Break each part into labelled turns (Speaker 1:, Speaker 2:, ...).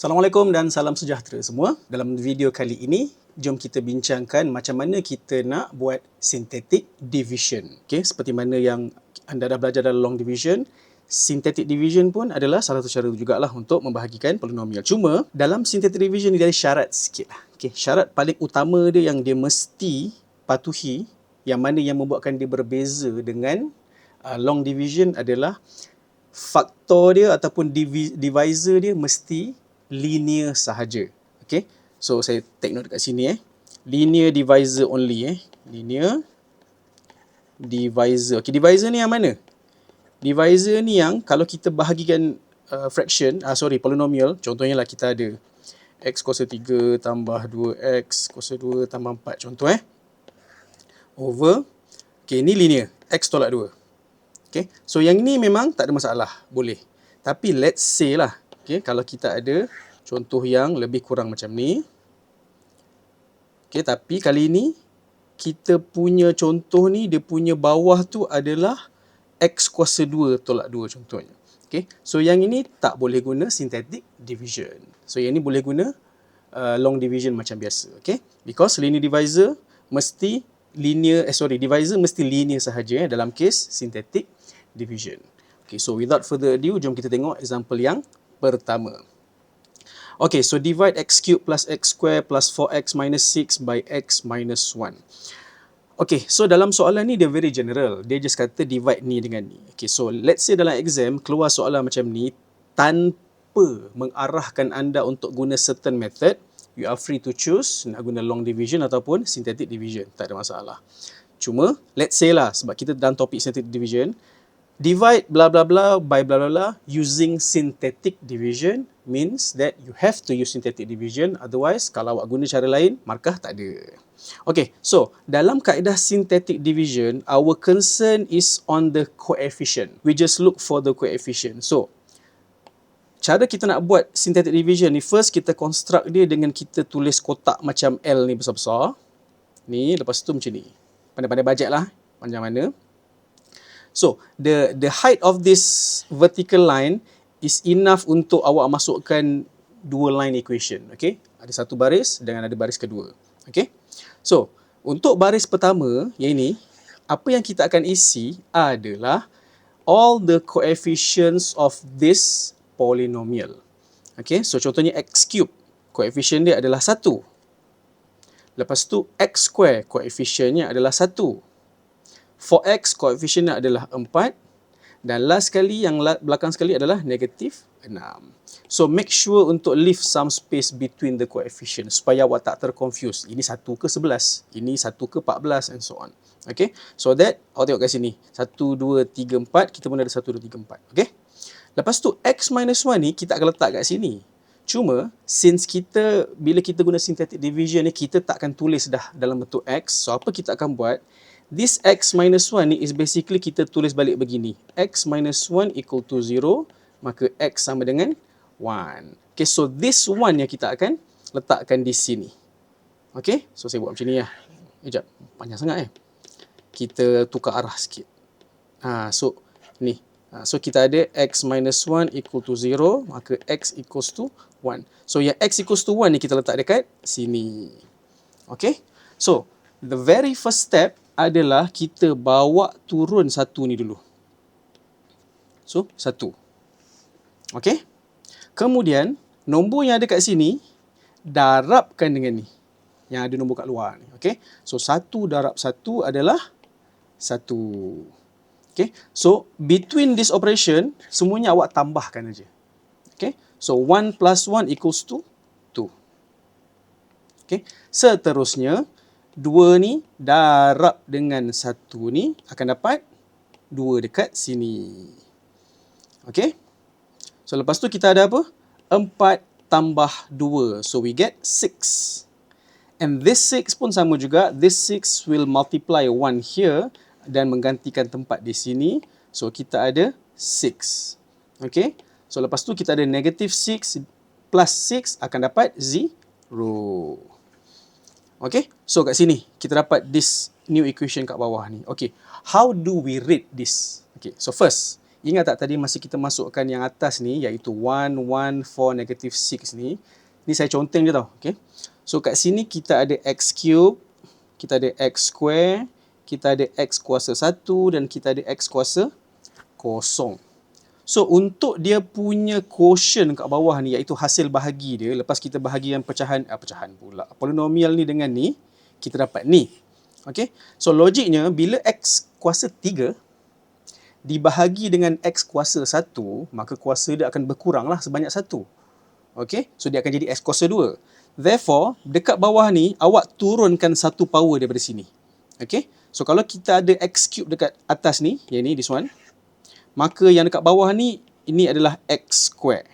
Speaker 1: Assalamualaikum dan salam sejahtera semua. Dalam video kali ini, jom kita bincangkan macam mana kita nak buat synthetic division. Okay, seperti mana yang anda dah belajar dalam long division, synthetic division pun adalah salah satu cara jugalah untuk membahagikan polinomial. Cuma, dalam synthetic division ni ada syarat sikit lah. Okay, syarat paling utama dia yang dia mesti patuhi, yang mana yang membuatkan dia berbeza dengan long division adalah faktor dia ataupun divisor dia mesti linear sahaja. Okay, so saya take note dekat sini linear divisor only linear divisor. Okay, divisor ni yang mana? Divisor ni yang kalau kita bahagikan polynomial, contohnya lah kita ada x kuasa 3 tambah 2x kuasa 2 tambah 4 contoh over, okay, ni linear, x tolak 2. Okay, so yang ni memang tak ada masalah, boleh. Tapi let's say lah, okay, kalau kita ada contoh yang lebih kurang macam ni. Okay, tapi kali ni kita punya contoh ni, dia punya bawah tu adalah x kuasa 2 tolak 2 contohnya. Okay, so yang ini tak boleh guna synthetic division. So yang ni boleh guna long division macam biasa. Okay, because linear divisor mesti divisor mesti linear sahaja dalam case synthetic division. Okay, so without further ado, jom kita tengok example yang pertama. Okay, so divide x cubed plus x square plus 4x minus 6 by x minus 1. Okay, so dalam soalan ni dia very general. Dia just kata divide ni dengan ni. Okay, so let's say dalam exam keluar soalan macam ni tanpa mengarahkan anda untuk guna certain method, you are free to choose nak guna long division ataupun synthetic division. Tak ada masalah. Cuma, let's say lah, sebab kita dalam topik synthetic division, divide blah blah blah by blah blah blah using synthetic division means that you have to use synthetic division, otherwise kalau awak guna cara lain, markah tak ada. Okay, so dalam kaedah synthetic division, our concern is on the coefficient. We just look for the coefficient. So, cara kita nak buat synthetic division ni, first kita construct dia dengan kita tulis kotak macam L ni besar-besar. Ni, lepas tu macam ni. Pandai-pandai bajet lah, panjang mana. So, the height of this vertical line is enough untuk awak masukkan dua line equation. Okay? Ada satu baris dengan ada baris kedua. Okay? So, untuk baris pertama, yang ini, apa yang kita akan isi adalah all the coefficients of this polynomial. Okay? So, contohnya x cube, coefficient dia adalah 1. Lepas tu, x square, coefficientnya adalah 1. 4x, coefficientnya adalah 4. Dan last sekali, yang belakang sekali adalah negatif 6. So, make sure untuk leave some space between the coefficient supaya awak tak terconfuse. Ini 1 ke 11, ini 1 ke 14 and so on. Okay? So that, awak tengok kat sini. 1, 2, 3, 4. Kita pun ada 1, 2, 3, 4. Okay? Lepas tu, x minus 1 ni kita akan letak kat sini. Cuma, since bila kita guna synthetic division ni, kita takkan tulis dah dalam bentuk x. So, apa kita akan buat? This x minus 1 ni is basically kita tulis balik begini. X minus 1 equal to 0, maka x sama dengan 1. Okay, so this 1 yang kita akan letakkan di sini. Okay, so saya buat macam ni lah. Sekejap, panjang sangat Kita tukar arah sikit. So, ni. So, kita ada x minus 1 equal to 0, maka x equals to 1. So, yang x equals to 1 ni kita letak dekat sini. Okay, so, the very first step adalah kita bawa turun 1 ni dulu. So, 1. Okay. Kemudian, nombor yang ada kat sini, darabkan dengan ni. Yang ada nombor kat luar ni. Okay. So, 1 darab 1 adalah 1. Okay. So, between this operation, semuanya awak tambahkan aja. Okay. So, 1 plus 1 equals to 2. Okay. Seterusnya, 2 ni darab dengan 1 ni akan dapat 2 dekat sini. Okay. So, lepas tu kita ada apa? 4 tambah 2. So, we get 6. And this 6 pun sama juga. This 6 will multiply 1 here dan menggantikan tempat di sini. So, kita ada 6. Okay. So, lepas tu kita ada negative 6 plus 6 akan dapat 0. Okay, so kat sini kita dapat this new equation kat bawah ni. Okay, how do we read this? Okay, so first, Ingat tak tadi masa kita masukkan yang atas ni, iaitu 1, 1, 4, negative 6 ni. Ni saya conteng je tau. Okay? So kat sini kita ada x cube, kita ada x square, kita ada x kuasa 1 dan kita ada x kuasa kosong. So untuk dia punya quotient kat bawah ni, iaitu hasil bahagi dia, lepas kita bahagikan pecahan pula, polinomial ni dengan ni, kita dapat ni. Okay? So logiknya, bila x kuasa 3 dibahagi dengan x kuasa 1, maka kuasa dia akan berkurang lah sebanyak 1. Okay? So dia akan jadi x kuasa 2. Therefore, dekat bawah ni, awak turunkan 1 power daripada sini. Okay? So kalau kita ada x cube dekat atas ni, yang ni, this one, maka yang dekat bawah ni, ini adalah x square.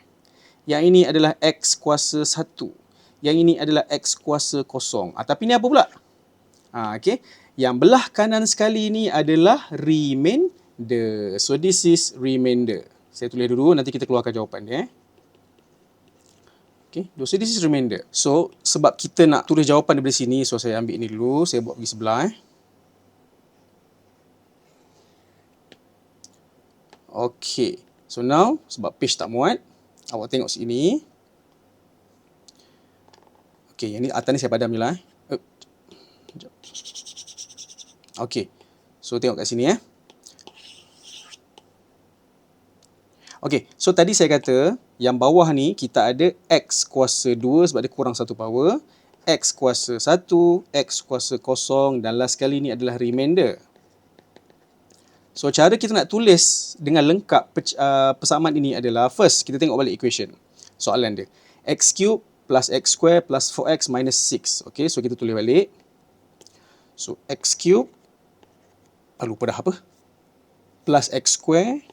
Speaker 1: Yang ini adalah x kuasa 1. Yang ini adalah x kuasa kosong. Tapi ni apa pula? Okay. Yang belah kanan sekali ni adalah remainder. So this is remainder. Saya tulis dulu, nanti kita keluarkan jawapan dia. Okay. So this is remainder. So sebab kita nak tulis jawapan daripada sini, so saya ambil ni dulu. Saya buat pergi sebelah. Okay. So now, sebab page tak muat, awak tengok sini. Okay, yang ni atas ni saya padam je lah. Okay. So tengok kat sini . Okay, so tadi saya kata yang bawah ni kita ada x kuasa 2 sebab dia kurang 1 power, x kuasa 1, x kuasa kosong dan last sekali ni adalah remainder. So cara kita nak tulis dengan lengkap persamaan ini adalah, first kita tengok balik equation. Soalan dia. X cube plus x square plus 4x minus 6. Okay, so kita tulis balik. So x cube, lupa dah apa? Plus x square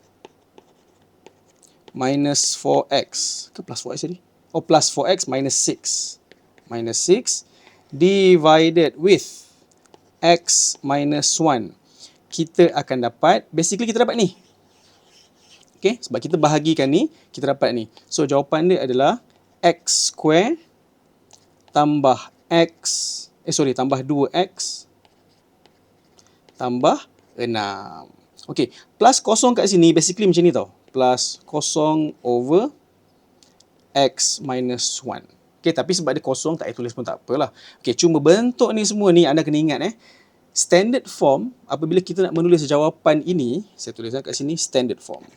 Speaker 1: minus 4x. Ke plus 4x tadi? Oh, plus 4x minus 6. Minus 6 divided with x minus 1. Kita akan dapat, basically kita dapat ni. Okay, sebab kita bahagikan ni, kita dapat ni. So jawapan dia adalah x square tambah tambah 2x tambah 6. Okay, plus kosong kat sini basically macam ni tau. Plus kosong over x minus 1. Okay, tapi sebab dia kosong, tak payah tulis pun tak apalah. Okay, cuma bentuk ni semua ni anda kena ingat standard form, apabila kita nak menulis jawapan ini, saya tuliskan kat sini standard form.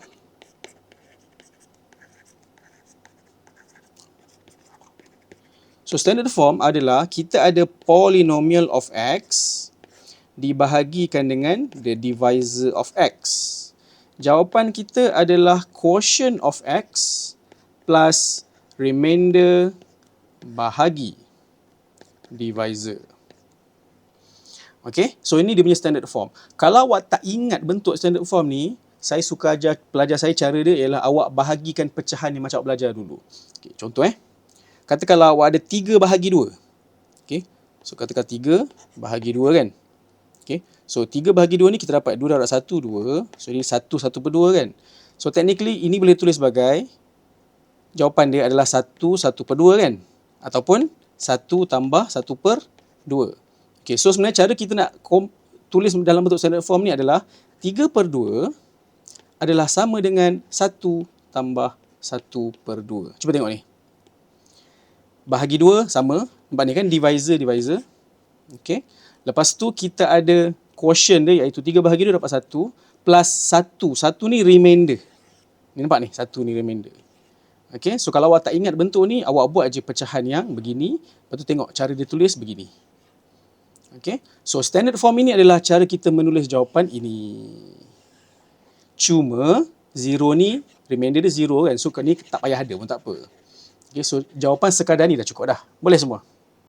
Speaker 1: So standard form adalah kita ada polynomial of x dibahagikan dengan the divisor of x. Jawapan kita adalah quotient of x plus remainder bahagi divisor. Okay, so ini dia punya standard form. Kalau awak tak ingat bentuk standard form ni, saya suka ajar pelajar saya, cara dia ialah awak bahagikan pecahan ni macam awak belajar dulu. Okay, contoh katakanlah awak ada 3 bahagi 2. Okay, so katakan 3 bahagi 2 kan. Okay, so 3 bahagi 2 ni kita dapat 2 darab 1, 2. So ini 1, 1 per 2 kan. So technically ini boleh tulis sebagai, jawapan dia adalah 1, 1 per 2 kan. Ataupun 1 tambah 1 per 2. Okay, so sebenarnya cara kita nak tulis dalam bentuk standard form ni adalah 3 per 2 adalah sama dengan 1 tambah 1 per 2. Cuba tengok ni. Bahagi 2 sama. Nampak ni kan, divisor. Okay. Lepas tu kita ada quotient dia, iaitu 3 bahagi 2 dapat 1 plus 1. 1 ni remainder. Ni nampak ni, 1 ni remainder. Okay, so kalau awak tak ingat bentuk ni, awak buat je pecahan yang begini. Lepas tu tengok cara dia tulis begini. Okay, so standard form ini adalah cara kita menulis jawapan ini. Cuma 0 ni, remainder dia 0 kan. So ni tak payah ada pun tak apa. Okay, so jawapan sekadar ni dah cukup dah. Boleh semua?